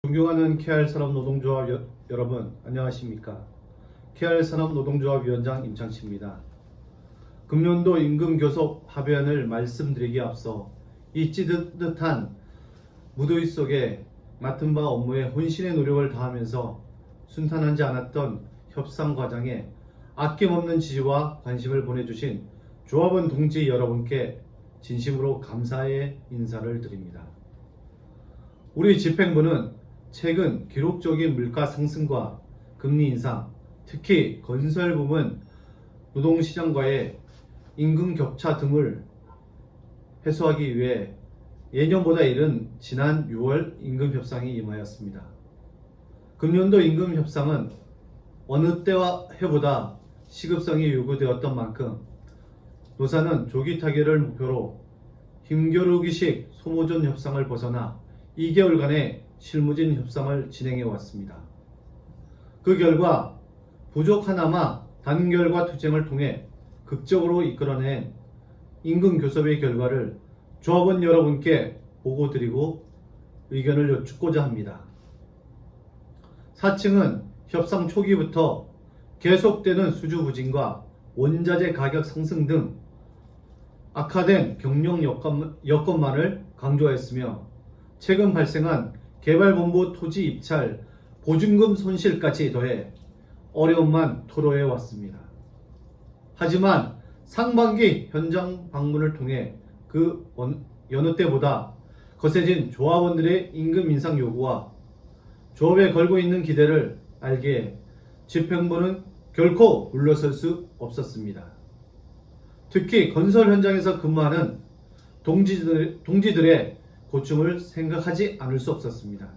존경하는 KR산업노동조합 여러분, 안녕하십니까? KR산업노동조합위원장 임창치입니다. 금년도 임금교섭 합의안을 말씀드리기에 앞서 이 찌릿한 무더위 속에 맡은 바 업무에 혼신의 노력을 다하면서 순탄하지 않았던 협상 과정에 아낌없는 지지와 관심을 보내주신 조합원 동지 여러분께 진심으로 감사의 인사를 드립니다. 우리 집행부는 최근 기록적인 물가 상승과 금리 인상, 특히 건설 부문 노동시장과의 임금 격차 등을 해소하기 위해 예년보다 이른 지난 6월 임금협상에 임하였습니다. 금년도 임금협상은 어느 때와 해보다 시급성이 요구되었던 만큼 노사는 조기 타결을 목표로 힘겨루기식 소모전 협상을 벗어나 2개월간의 실무진 협상을 진행해 왔습니다. 그 결과 부족하나마 단결과 투쟁을 통해 극적으로 이끌어낸 임금 교섭의 결과를 조합원 여러분께 보고드리고 의견을 여쭙고자 합니다. 사층은 협상 초기부터 계속되는 수주 부진과 원자재 가격 상승 등 악화된 경영 여건만을 강조하였으며 최근 발생한 개발본부 토지 입찰 보증금 손실까지 더해 어려움만 토로해 왔습니다. 하지만 상반기 현장 방문을 통해 그 여느 때보다 거세진 조합원들의 임금 인상 요구와 조합에 걸고 있는 기대를 알기에 집행부는 결코 물러설 수 없었습니다. 특히 건설 현장에서 근무하는 동지들의 고충을 생각하지 않을 수 없었습니다.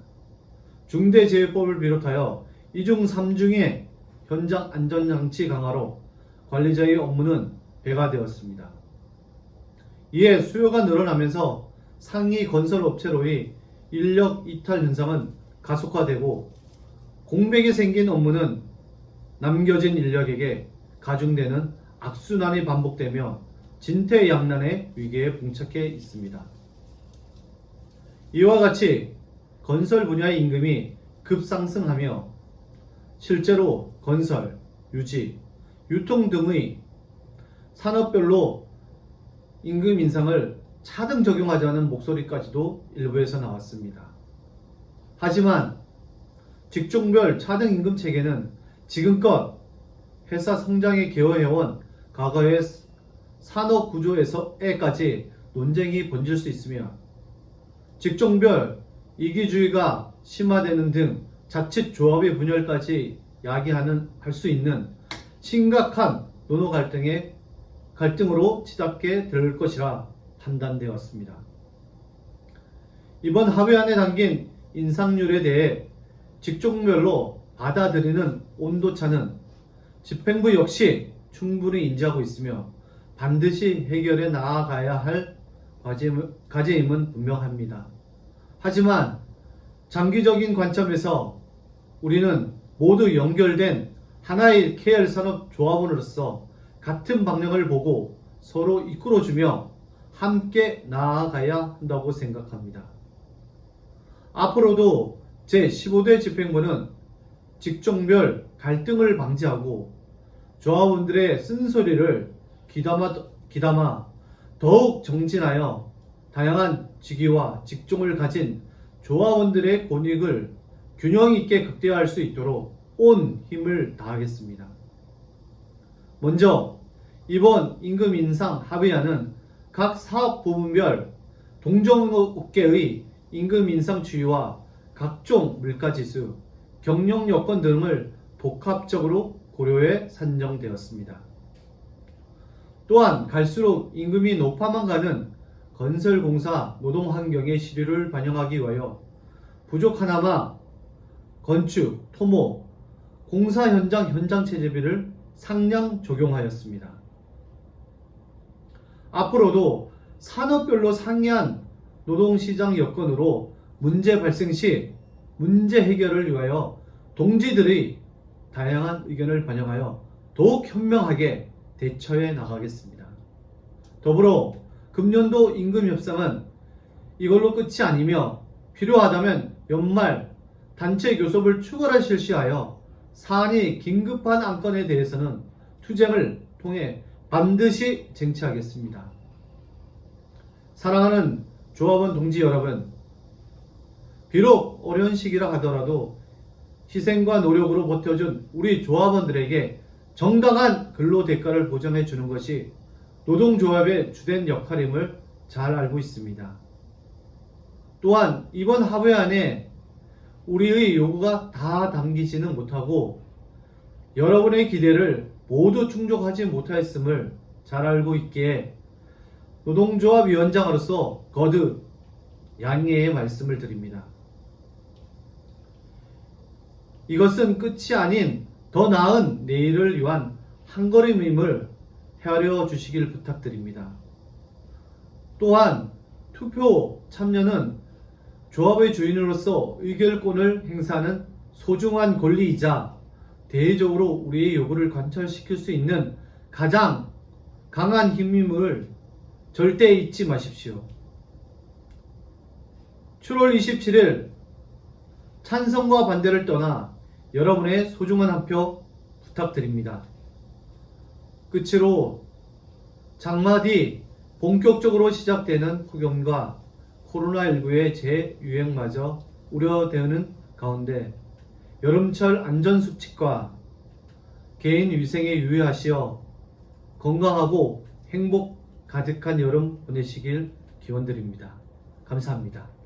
중대재해법을 비롯하여 2중 3중의 현장 안전장치 강화로 관리자의 업무는 배가 되었습니다. 이에 수요가 늘어나면서 상위 건설업체로의 인력 이탈 현상은 가속화되고 공백이 생긴 업무는 남겨진 인력에게 가중되는 악순환이 반복되며 진퇴양난의 위기에 봉착해 있습니다. 이와 같이 건설 분야의 임금이 급상승하며 실제로 건설, 유지, 유통 등의 산업별로 임금 인상을 차등 적용하자는 목소리까지도 일부에서 나왔습니다. 하지만 직종별 차등 임금 체계는 지금껏 회사 성장에 기여해온 과거의 산업 구조에서까지 논쟁이 번질 수 있으며 직종별 이기주의가 심화되는 등 자칫 조합의 분열까지 야기할 수 있는 심각한 노노 갈등으로 치닫게 될 것이라 판단되었습니다. 이번 합의안에 담긴 인상률에 대해 직종별로 받아들이는 온도차는 집행부 역시 충분히 인지하고 있으며 반드시 해결해 나아가야 할 과제임은 분명합니다. 하지만 장기적인 관점에서 우리는 모두 연결된 하나의 KR산업조합원으로서 같은 방향을 보고 서로 이끌어주며 함께 나아가야 한다고 생각합니다. 앞으로도 제15대 집행부는 직종별 갈등을 방지하고 조합원들의 쓴소리를 귀담아 더욱 정진하여 다양한 직위와 직종을 가진 조합원들의 권익을 균형 있게 극대화할 수 있도록 온 힘을 다하겠습니다. 먼저 이번 임금 인상 합의안은 각 사업 부문별 동종업계의 임금 인상 추이와 각종 물가지수, 경영 여건 등을 복합적으로 고려해 산정되었습니다. 또한 갈수록 임금이 높아만 가는 건설공사 노동환경의 시류를 반영하기 위하여 부족하나마 건축, 토목, 공사 현장 체제비를 상량 적용하였습니다. 앞으로도 산업별로 상이한 노동시장 여건으로 문제 발생 시 문제 해결을 위하여 동지들의 다양한 의견을 반영하여 더욱 현명하게 대처해 나가겠습니다. 더불어 금년도 임금 협상은 이걸로 끝이 아니며 필요하다면 연말 단체 교섭을 추가로 실시하여 사안이 긴급한 안건에 대해서는 투쟁을 통해 반드시 쟁취하겠습니다. 사랑하는 조합원 동지 여러분, 비록 어려운 시기라 하더라도 희생과 노력으로 버텨준 우리 조합원들에게 정당한 근로 대가를 보장해 주는 것이 노동조합의 주된 역할임을 잘 알고 있습니다. 또한 이번 합의안에 우리의 요구가 다 담기지는 못하고 여러분의 기대를 모두 충족하지 못하였음을 잘 알고 있기에 노동조합위원장으로서 거듭 양해의 말씀을 드립니다. 이것은 끝이 아닌 더 나은 내일을 위한 한걸음임을 헤아려 주시길 부탁드립니다. 또한 투표 참여는 조합의 주인으로서 의결권을 행사하는 소중한 권리이자 대외적으로 우리의 요구를 관철시킬 수 있는 가장 강한 힘임을 절대 잊지 마십시오. 7월 27일 찬성과 반대를 떠나 여러분의 소중한 한 표 부탁드립니다. 끝으로 장마 뒤 본격적으로 시작되는 폭염과 코로나19의 재유행마저 우려되는 가운데 여름철 안전수칙과 개인 위생에 유의하시어 건강하고 행복 가득한 여름 보내시길 기원드립니다. 감사합니다.